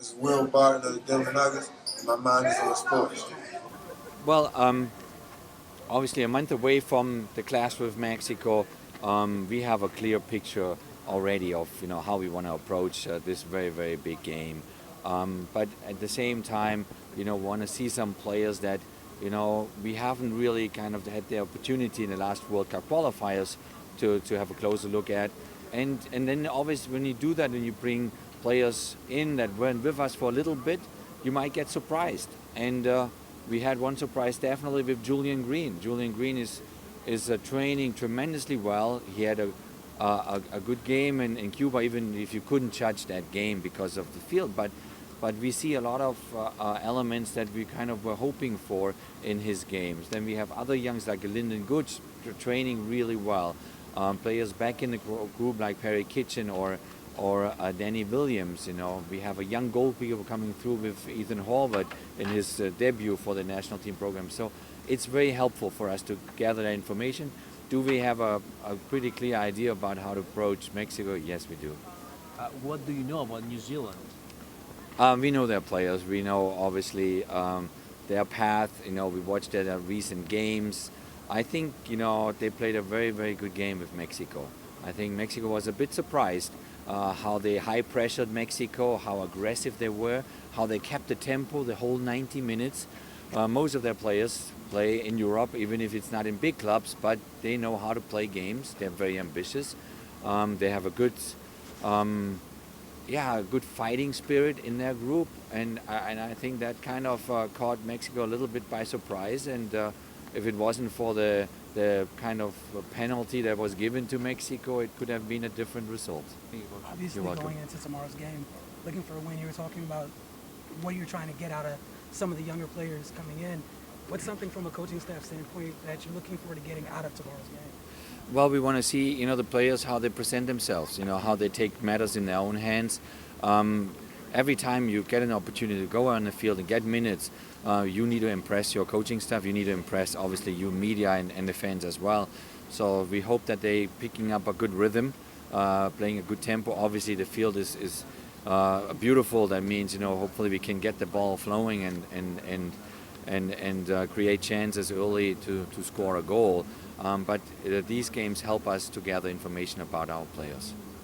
This is Will Barton of the Denver Nuggets, and my mind is on sports. Well, obviously a month away from the clash with Mexico, we have a clear picture already of how we want to approach this very very big game. But at the same time, want to see some players that we haven't really kind of had the opportunity in the last World Cup qualifiers to have a closer look at. And then obviously when you do that and you bring players in that weren't with us for a little bit, you might get surprised. And we had one surprise definitely with Julian Green. Julian Green is training tremendously well. He had a good game in Cuba, even if you couldn't judge that game because of the field. But we see a lot of elements that we kind of were hoping for in his games. Then we have other youngs like Lyndon Gooch training really well. Players back in the group like Perry Kitchen or Danny Williams. We have a young goalkeeper coming through with Ethan Horvath in his debut for the national team program. So it's very helpful for us to gather that information. Do we have a pretty clear idea about how to approach Mexico? Yes, we do. What do you know about New Zealand? We know their players. We know obviously their path. We watched their recent games. I think they played a very very good game with Mexico. I think Mexico was a bit surprised how they high pressured Mexico, how aggressive they were, how they kept the tempo the whole 90 minutes. Most of their players play in Europe, even if it's not in big clubs, but they know how to play games. They're very ambitious. They have a good a good fighting spirit in their group, and I think that kind of caught Mexico a little bit by surprise. And if it wasn't for the kind of penalty that was given to Mexico, it could have been a different result. Obviously, going into tomorrow's game, looking for a win, you were talking about what you're trying to get out of some of the younger players coming in. What's something from a coaching staff standpoint that you're looking forward to getting out of tomorrow's game? Well, we want to see, the players, how they present themselves, how they take matters in their own hands. Every time you get an opportunity to go on the field and get minutes, you need to impress your coaching staff. You need to impress, obviously, you media and the fans as well. So we hope that they picking up a good rhythm, playing a good tempo. Obviously, the field is beautiful. That means, hopefully we can get the ball flowing and create chances early to score a goal. But these games help us to gather information about our players.